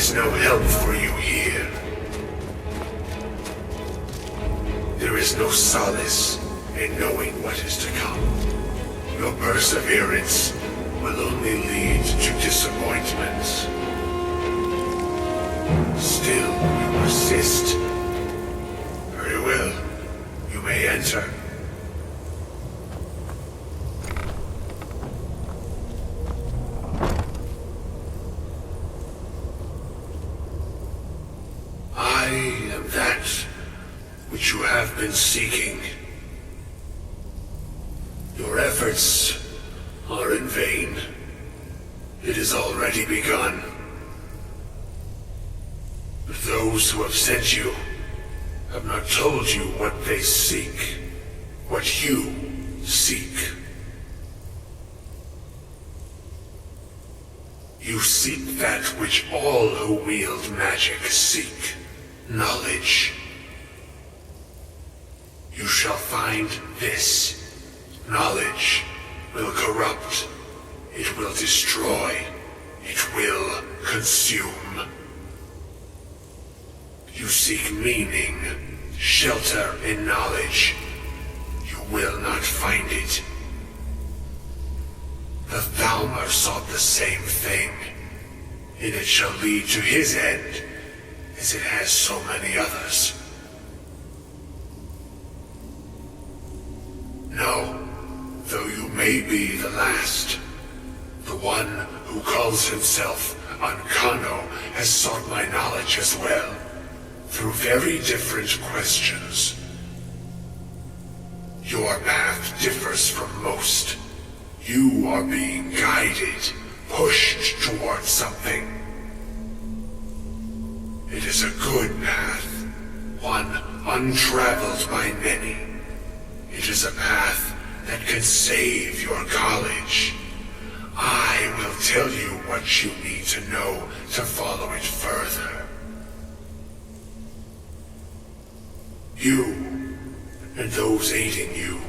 is no help for you here. There is no solace in knowing what is to come. Your perseverance will only lead to disappointments. Still, you persist. Very well. You may enter. I am that which you have been seeking. Your efforts are in vain. It has already begun. But those who have sent you have not told you what they seek, what you seek. You seek that which all who wield magic seek, knowledge. You shall find this. Knowledge will corrupt. It will destroy. It will consume. You seek meaning, shelter in knowledge. You will not find it. The Thalmor sought the same thing, and it shall lead to his end, as it has so many others. No, though you may be the last, the one who calls himself Ancano has sought my knowledge as well, through very different questions. Your path differs from most. You are being guided, pushed towards something. It is a good path, one untraveled by many. It is a path that can save your college. I will tell you what you need to know to follow it further. You, and those aiding you,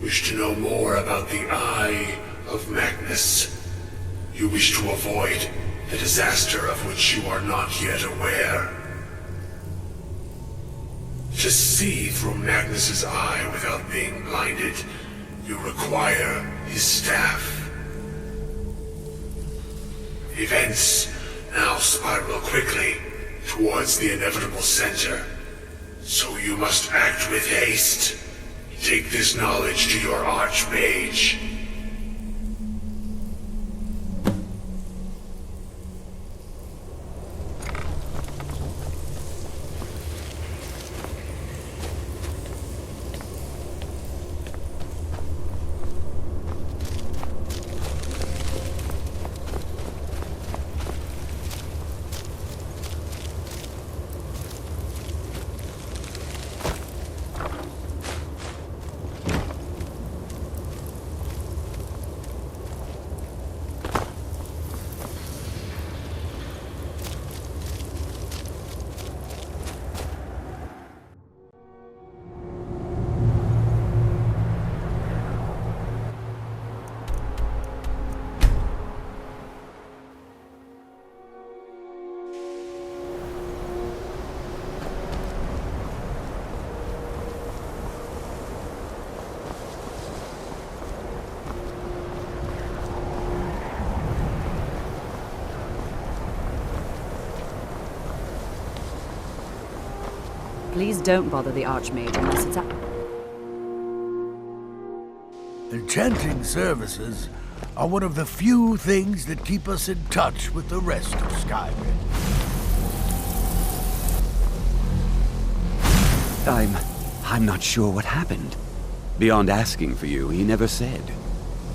wish to know more about the Eye of Magnus. You wish to avoid the disaster of which you are not yet aware. To see through Magnus's eye without being blinded, you require his staff. Events now spiral quickly towards the inevitable center, so you must act with haste. Take this knowledge to your Arch-Mage. Please don't bother the Arch-Mage unless it's Enchanting services are one of the few things that keep us in touch with the rest of Skyrim. I'm not sure what happened. Beyond asking for you, he never said.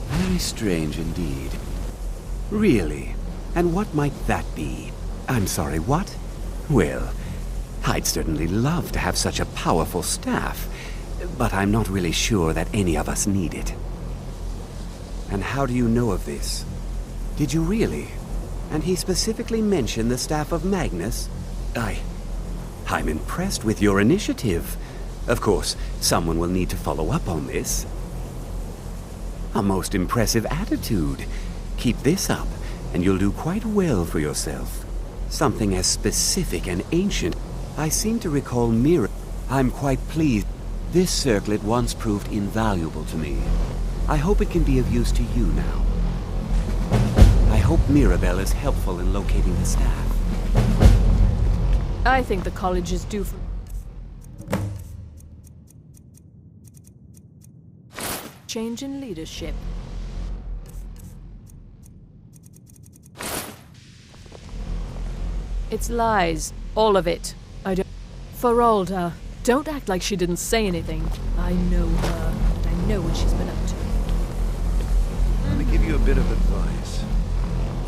Very strange indeed. Really? And what might that be? I'm sorry, what? Well, I'd certainly love to have such a powerful staff, but I'm not really sure that any of us need it. And how do you know of this? Did you really? And he specifically mentioned the staff of Magnus? I'm impressed with your initiative. Of course, someone will need to follow up on this. A most impressive attitude. Keep this up, and you'll do quite well for yourself. Something as specific and ancient. I seem to recall Mira. I'm quite pleased. This circlet once proved invaluable to me. I hope it can be of use to you now. I hope Mirabelle is helpful in locating the staff. I think the college is due for... change in leadership. It's lies. All of it. I don't... Feralda, don't act like she didn't say anything. I know her, and I know what she's been up to. I'm gonna give you a bit of advice.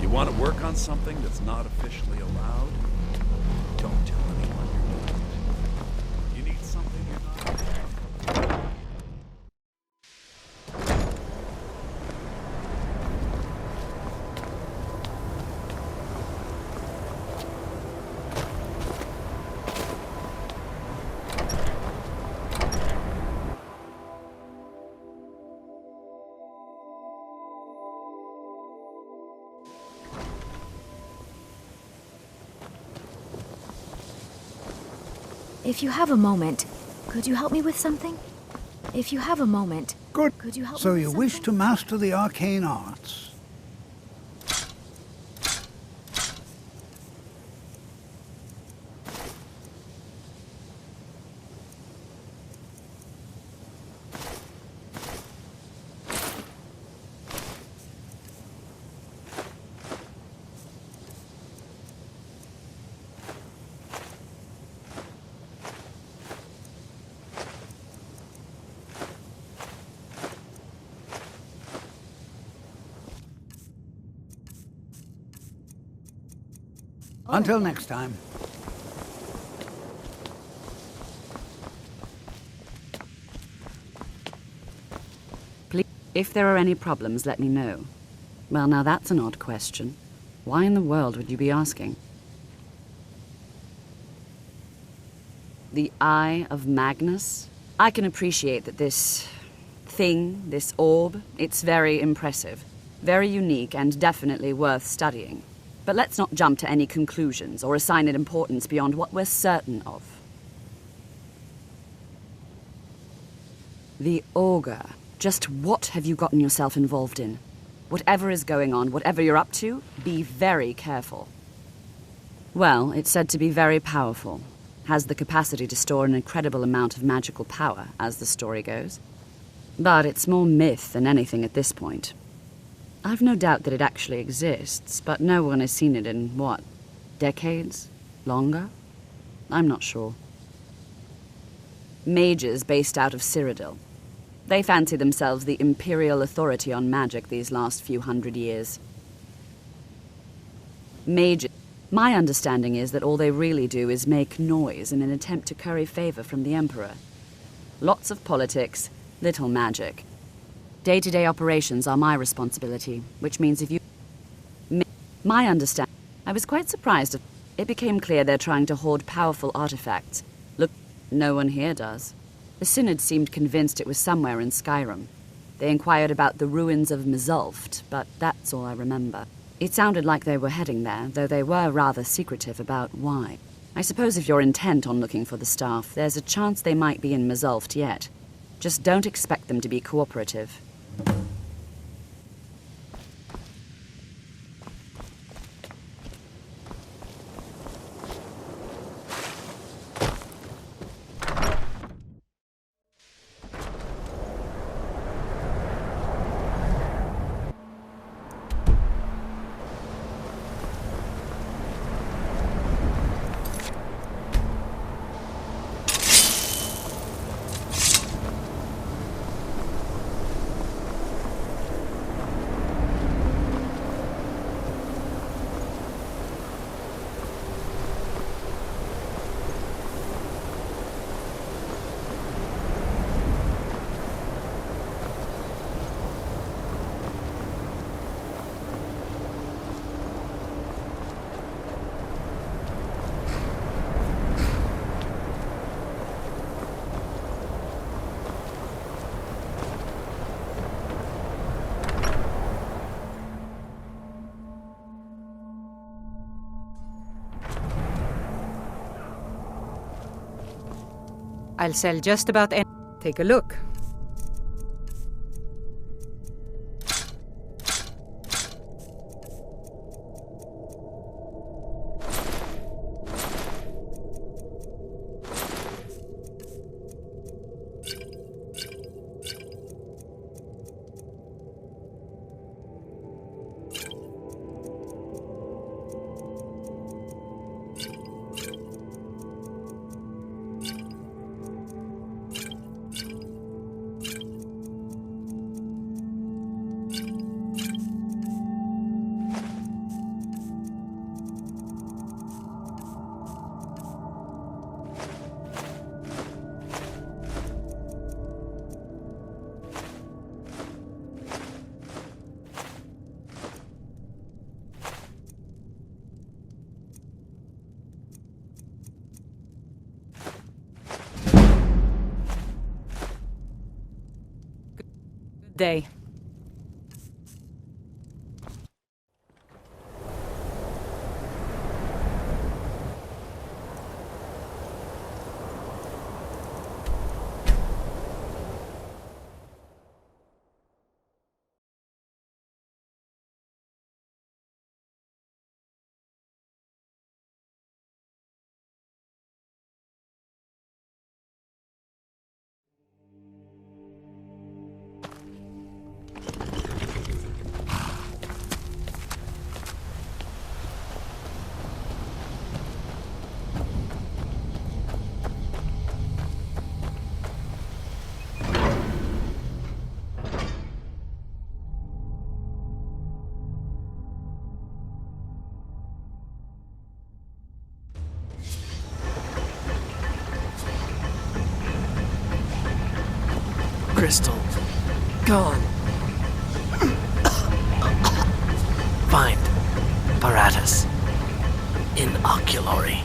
You want to work on something that's not officially allowed? Don't tell anyone you're doing it. You need something you're not... If you have a moment, could you help me with something? If you have a moment, Good. could you help So me with you something? wish to master the arcane arts? Until next time. Please, if there are any problems, let me know. Well, now that's an odd question. Why in the world would you be asking? The Eye of Magnus? I can appreciate that this thing, this orb, it's very impressive, very unique, and definitely worth studying. But let's not jump to any conclusions or assign it importance beyond what we're certain of. The Augur. Just what have you gotten yourself involved in? Whatever is going on, whatever you're up to, be very careful. Well, it's said to be very powerful. Has the capacity to store an incredible amount of magical power, as the story goes. But it's more myth than anything at this point. I've no doubt that it actually exists, but no one has seen it in, what, decades? Longer? I'm not sure. Mages based out of Cyrodiil. They fancy themselves the imperial authority on magic these last few hundred years. Mages. My understanding is that all they really do is make noise in an attempt to curry favor from the Emperor. Lots of politics, little magic. Day-to-day operations are my responsibility, which means if you... My understanding... I was quite surprised. It became clear they're trying to hoard powerful artifacts. Look, no one here does. The Synod seemed convinced it was somewhere in Skyrim. They inquired about the ruins of Mzulft, but that's all I remember. It sounded like they were heading there, though they were rather secretive about why. I suppose if you're intent on looking for the staff, there's a chance they might be in Mzulft yet. Just don't expect them to be cooperative. I'll sell just about any. Take a look. Day. Crystal. Gone. Find apparatus. Inoculary.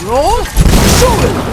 Roll! Shoot!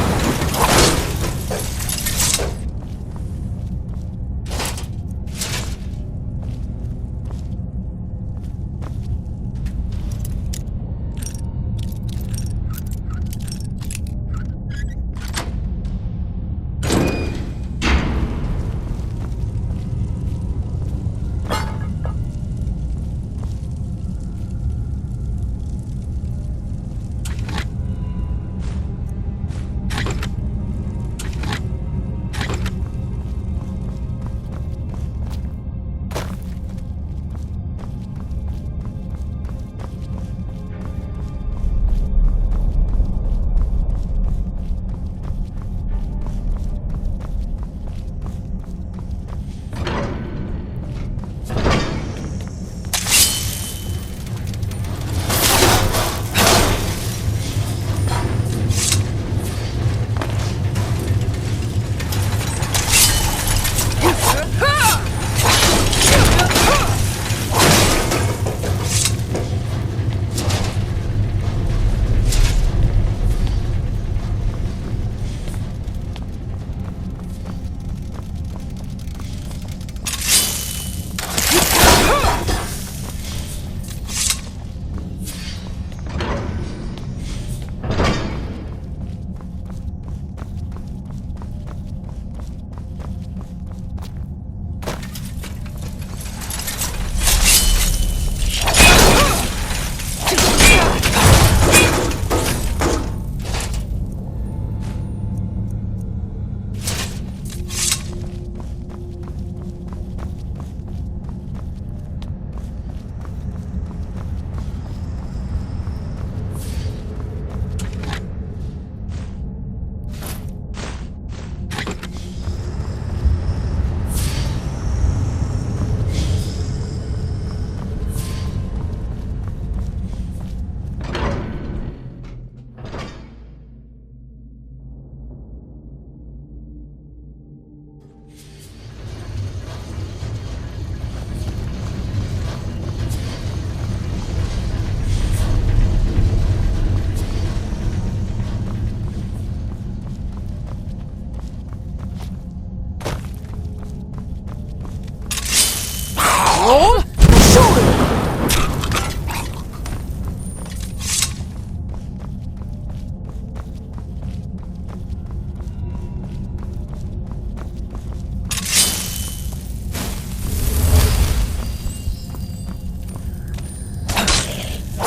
Roll!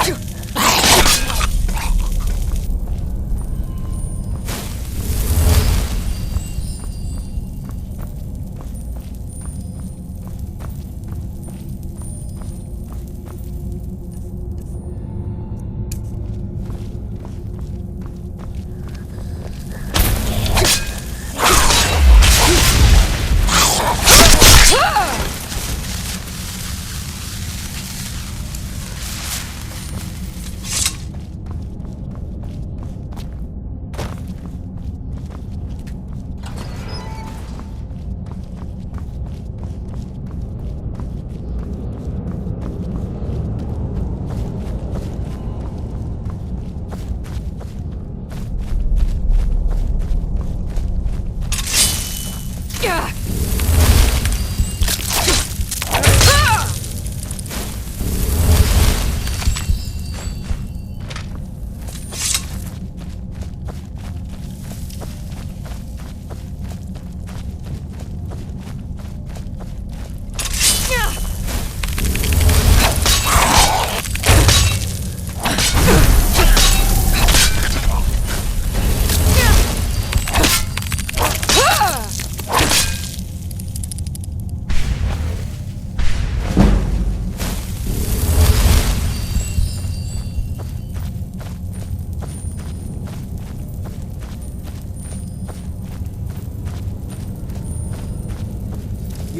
Shoot!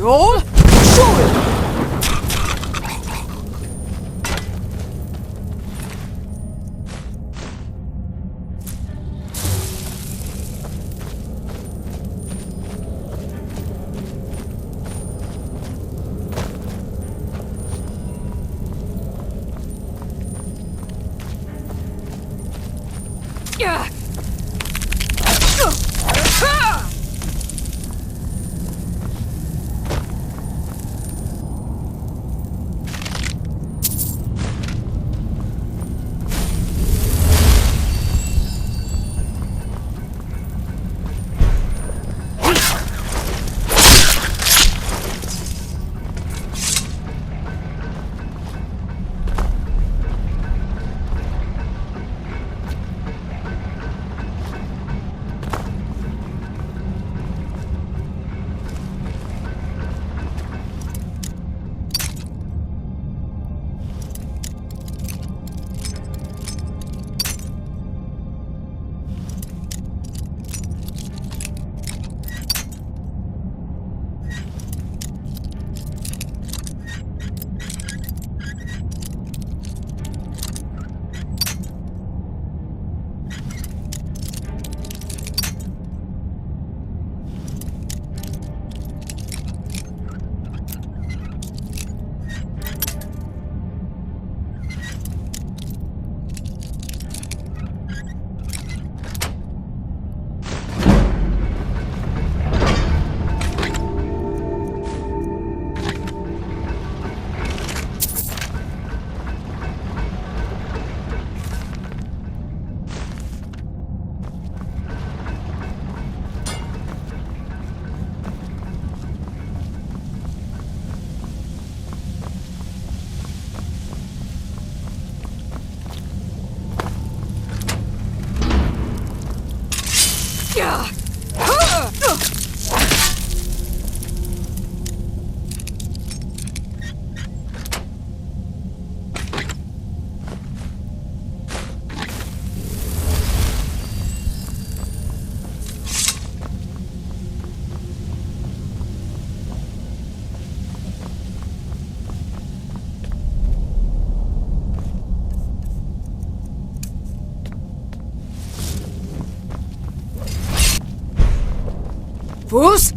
Roll! Shoot! Yeah! Fus!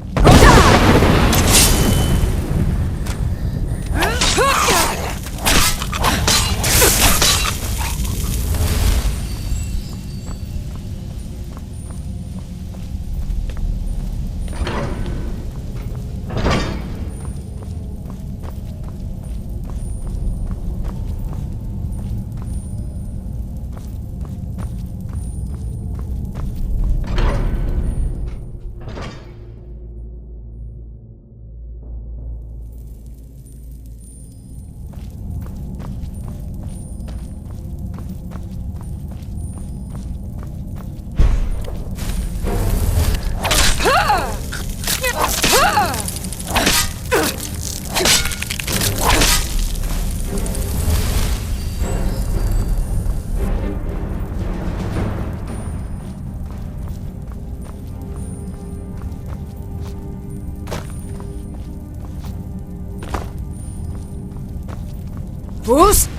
Fus!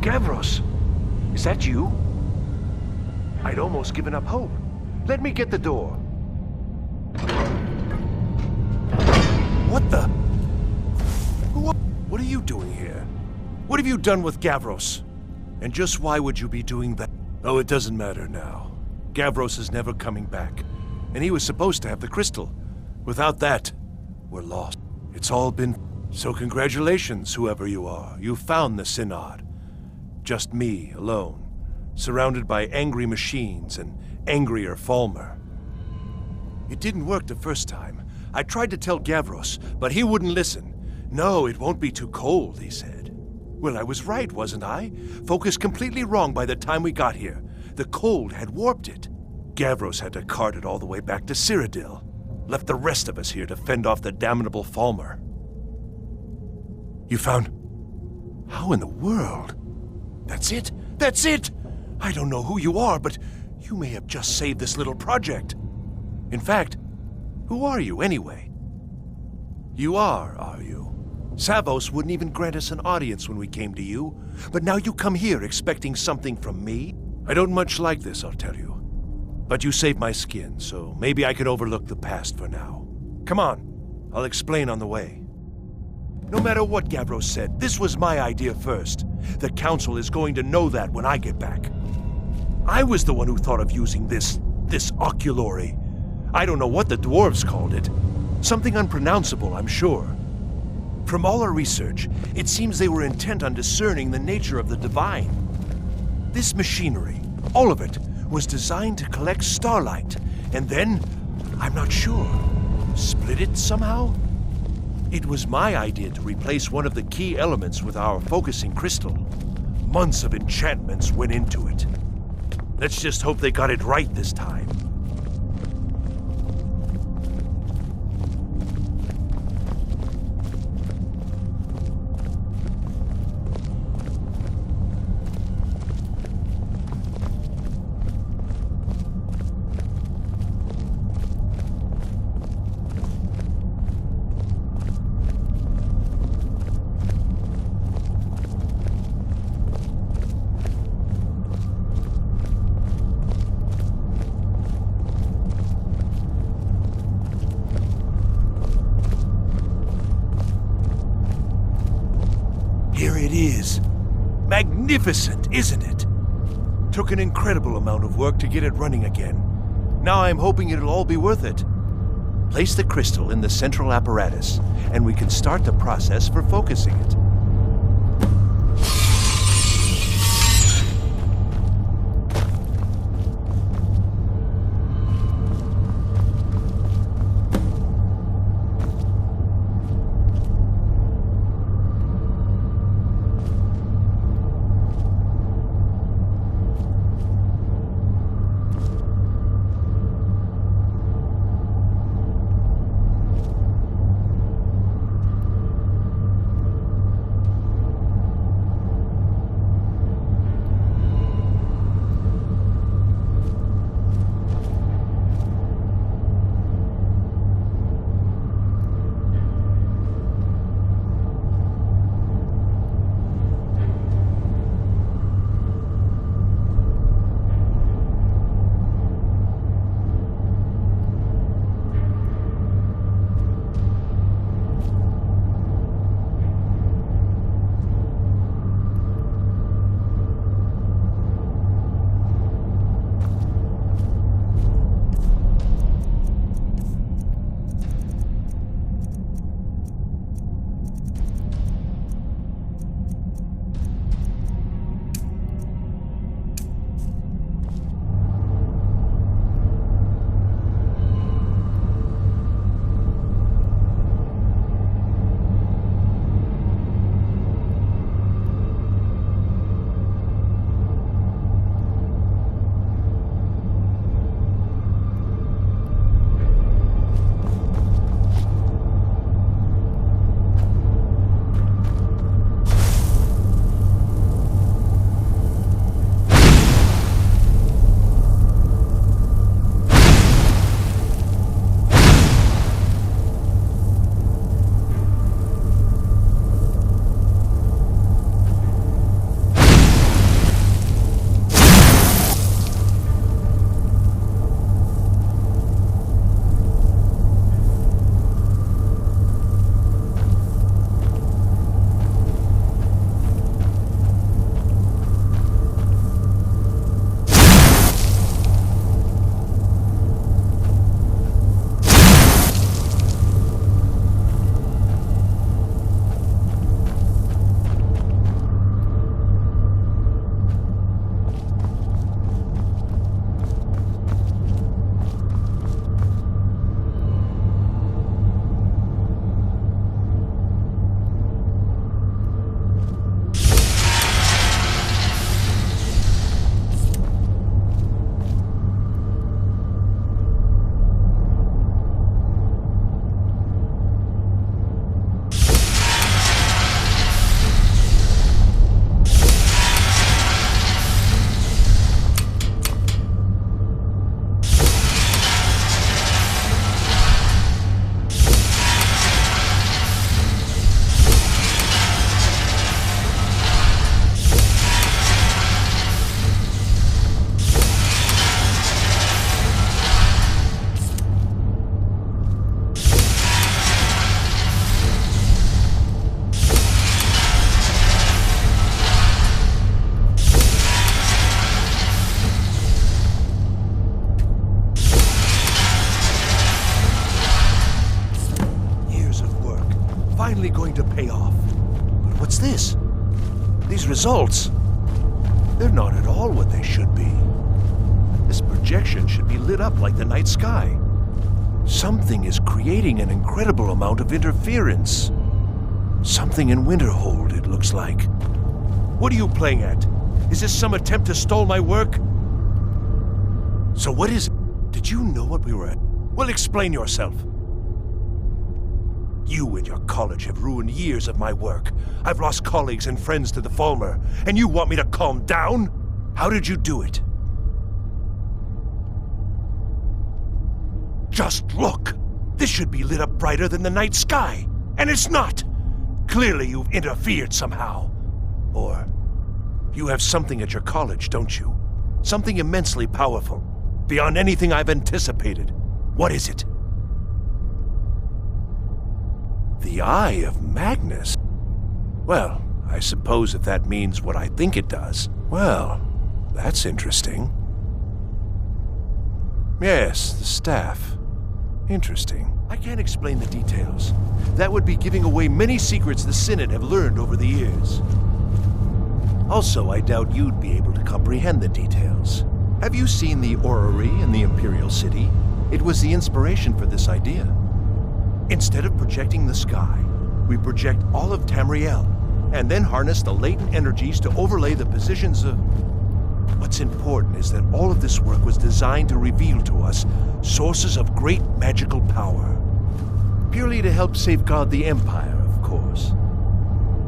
Gavros, is that you? I'd almost given up hope. Let me get the door. What the? What are you doing here? What have you done with Gavros? And just why would you be doing that? Oh, it doesn't matter now. Gavros is never coming back. And he was supposed to have the crystal. Without that, we're lost. It's all been... So congratulations, whoever you are. You found the Synod. Just me, alone. Surrounded by angry machines and angrier Falmer. It didn't work the first time. I tried to tell Gavros, but he wouldn't listen. No, it won't be too cold, he said. Well, I was right, wasn't I? Focused completely wrong by the time we got here. The cold had warped it. Gavros had to cart it all the way back to Cyrodiil. Left the rest of us here to fend off the damnable Falmer. You found... How in the world? That's it! That's it! I don't know who you are, but you may have just saved this little project. In fact, who are you anyway? You are you? Savos wouldn't even grant us an audience when we came to you, but now you come here expecting something from me? I don't much like this, I'll tell you. But you saved my skin, so maybe I can overlook the past for now. Come on, I'll explain on the way. No matter what Gavros said, this was my idea first. The Council is going to know that when I get back. I was the one who thought of using this oculory. I don't know what the dwarves called it. Something unpronounceable, I'm sure. From all our research, it seems they were intent on discerning the nature of the divine. This machinery, all of it, was designed to collect starlight, and then, I'm not sure, split it somehow? It was my idea to replace one of the key elements with our focusing crystal. Months of enchantments went into it. Let's just hope they got it right this time. Here it is. Magnificent, isn't it? Took an incredible amount of work to get it running again. Now I'm hoping it'll all be worth it. Place the crystal in the central apparatus, and we can start the process for focusing it. finally going to pay off. But what's this? These results, they're not at all what they should be. This projection should be lit up like the night sky. Something is creating an incredible amount of interference. Something in Winterhold, it looks like. What are you playing at? Is this some attempt to stall my work? So what is it? Did you know what we were at? Well, explain yourself. You and your college have ruined years of my work. I've lost colleagues and friends to the Falmer, and you want me to calm down? How did you do it? Just look! This should be lit up brighter than the night sky, and it's not! Clearly you've interfered somehow. Or you have something at your college, don't you? Something immensely powerful, beyond anything I've anticipated. What is it? The Eye of Magnus? Well, I suppose if that means what I think it does, well, that's interesting. Yes, the staff. Interesting. I can't explain the details. That would be giving away many secrets the Synod have learned over the years. Also, I doubt you'd be able to comprehend the details. Have you seen the orrery in the Imperial City? It was the inspiration for this idea. Instead of projecting the sky, we project all of Tamriel, and then harness the latent energies to overlay the positions of... What's important is that all of this work was designed to reveal to us sources of great magical power. Purely to help safeguard the Empire, of course.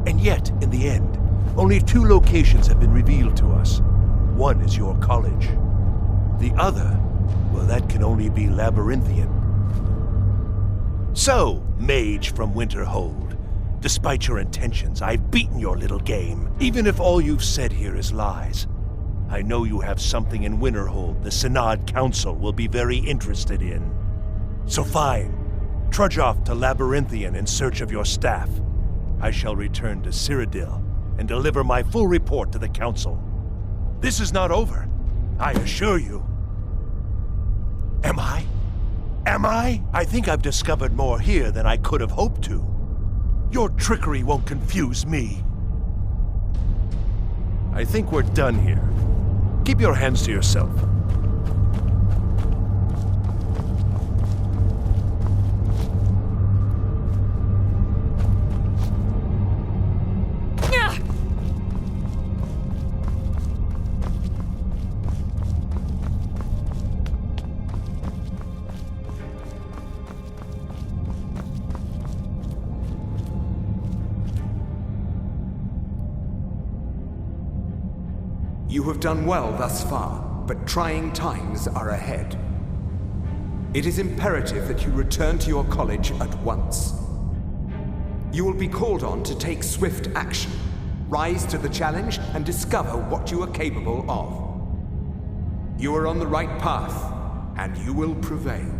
And yet, in the end, only 2 locations have been revealed to us. One is your college. The other, well, that can only be Labyrinthian. So, mage from Winterhold, despite your intentions, I've beaten your little game, even if all you've said here is lies. I know you have something in Winterhold the Synod Council will be very interested in. So fine, trudge off to Labyrinthian in search of your staff. I shall return to Cyrodiil and deliver my full report to the Council. This is not over, I assure you. Am I? Am I? I think I've discovered more here than I could have hoped to. Your trickery won't confuse me. I think we're done here. Keep your hands to yourself. You have done well thus far, but trying times are ahead. It is imperative that you return to your college at once. You will be called on to take swift action, rise to the challenge, and discover what you are capable of. You are on the right path, and you will prevail.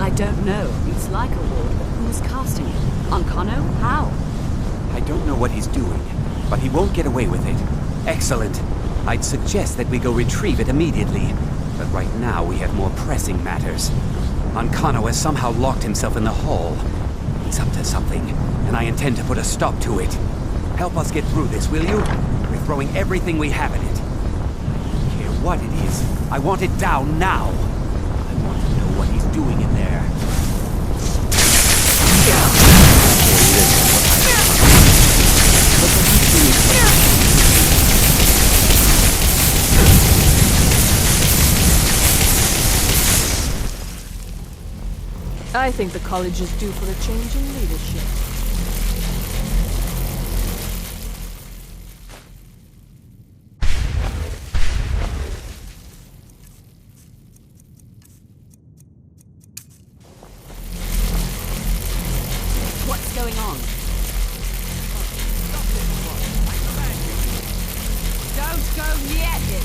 I don't know. It's like a ward, but who's casting it? Ancano? How? I don't know what he's doing, but he won't get away with it. Excellent. I'd suggest that we go retrieve it immediately. But right now we have more pressing matters. Ancano has somehow locked himself in the hall. He's up to something, and I intend to put a stop to it. Help us get through this, will you? We're throwing everything we have in it. I don't care what it is. I want it down now. I want to know what he's doing in there. I think the college is due for a change in leadership. What's going on? Don't go near him!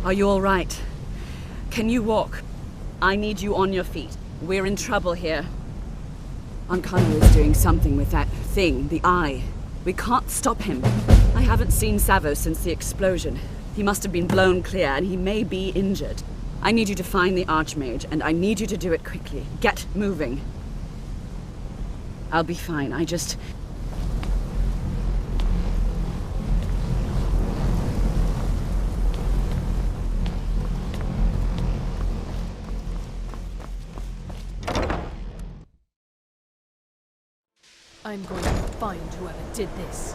Are you all right? Can you walk? I need you on your feet. We're in trouble here. Ancano is doing something with that thing, the eye. We can't stop him. I haven't seen Savo since the explosion. He must have been blown clear, and he may be injured. I need you to find the Arch-Mage, and I need you to do it quickly. Get moving. I'll be fine. I'm going to find whoever did this.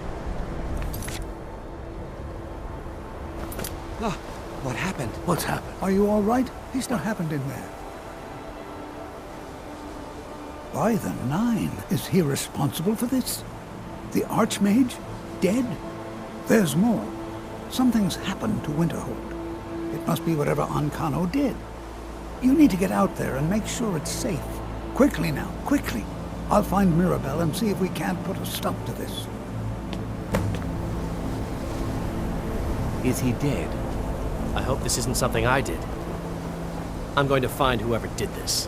Oh, what happened? What's happened? Are you all right? He's not happened in there. By the Nine, is he responsible for this? The Arch-Mage? Dead? There's more. Something's happened to Winterhold. It must be whatever Ancano did. You need to get out there and make sure it's safe. Quickly now, quickly. I'll find Mirabelle and see if we can't put a stop to this. Is he dead? I hope this isn't something I did. I'm going to find whoever did this.